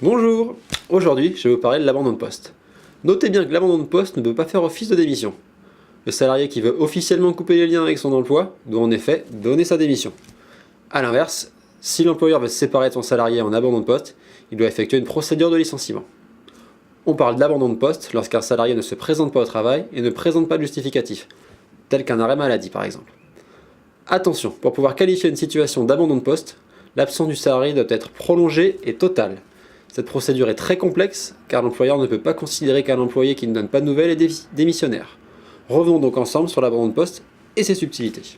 Bonjour! Aujourd'hui, je vais vous parler de l'abandon de poste. Notez bien que l'abandon de poste ne peut pas faire office de démission. Le salarié qui veut officiellement couper les liens avec son emploi doit en effet donner sa démission. A l'inverse, si l'employeur veut se séparer de son salarié en abandon de poste, il doit effectuer une procédure de licenciement. On parle d'abandon de poste lorsqu'un salarié ne se présente pas au travail et ne présente pas de justificatif, tel qu'un arrêt maladie par exemple. Attention, pour pouvoir qualifier une situation d'abandon de poste, l'absence du salarié doit être prolongée et totale. Cette procédure est très complexe car l'employeur ne peut pas considérer qu'un employé qui ne donne pas de nouvelles est démissionnaire. Revenons donc ensemble sur l'abandon de poste et ses subtilités.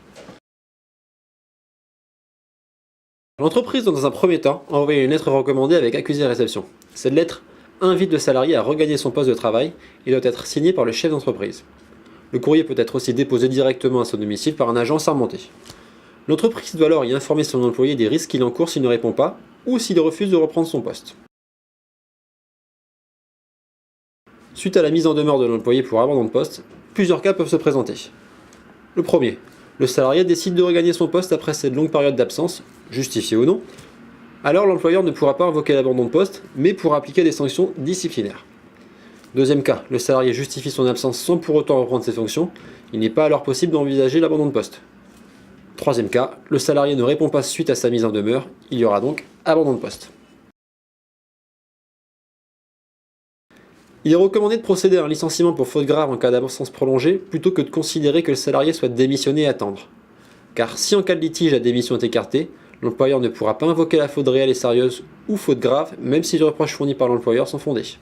L'entreprise doit dans un premier temps envoyer une lettre recommandée avec accusé et réception. Cette lettre invite le salarié à regagner son poste de travail et doit être signée par le chef d'entreprise. Le courrier peut être aussi déposé directement à son domicile par un agent assermenté. L'entreprise doit alors y informer son employé des risques qu'il encourt s'il ne répond pas ou s'il refuse de reprendre son poste. Suite à la mise en demeure de l'employé pour abandon de poste, plusieurs cas peuvent se présenter. Le premier, le salarié décide de regagner son poste après cette longue période d'absence, justifiée ou non. Alors l'employeur ne pourra pas invoquer l'abandon de poste, mais pourra appliquer des sanctions disciplinaires. Deuxième cas, le salarié justifie son absence sans pour autant reprendre ses fonctions, il n'est pas alors possible d'envisager l'abandon de poste. Troisième cas, le salarié ne répond pas suite à sa mise en demeure, il y aura donc abandon de poste. Il est recommandé de procéder à un licenciement pour faute grave en cas d'absence prolongée plutôt que de considérer que le salarié soit démissionné et attendre. Car si en cas de litige la démission est écartée, l'employeur ne pourra pas invoquer la faute réelle et sérieuse ou faute grave, même si les reproches fournis par l'employeur sont fondés.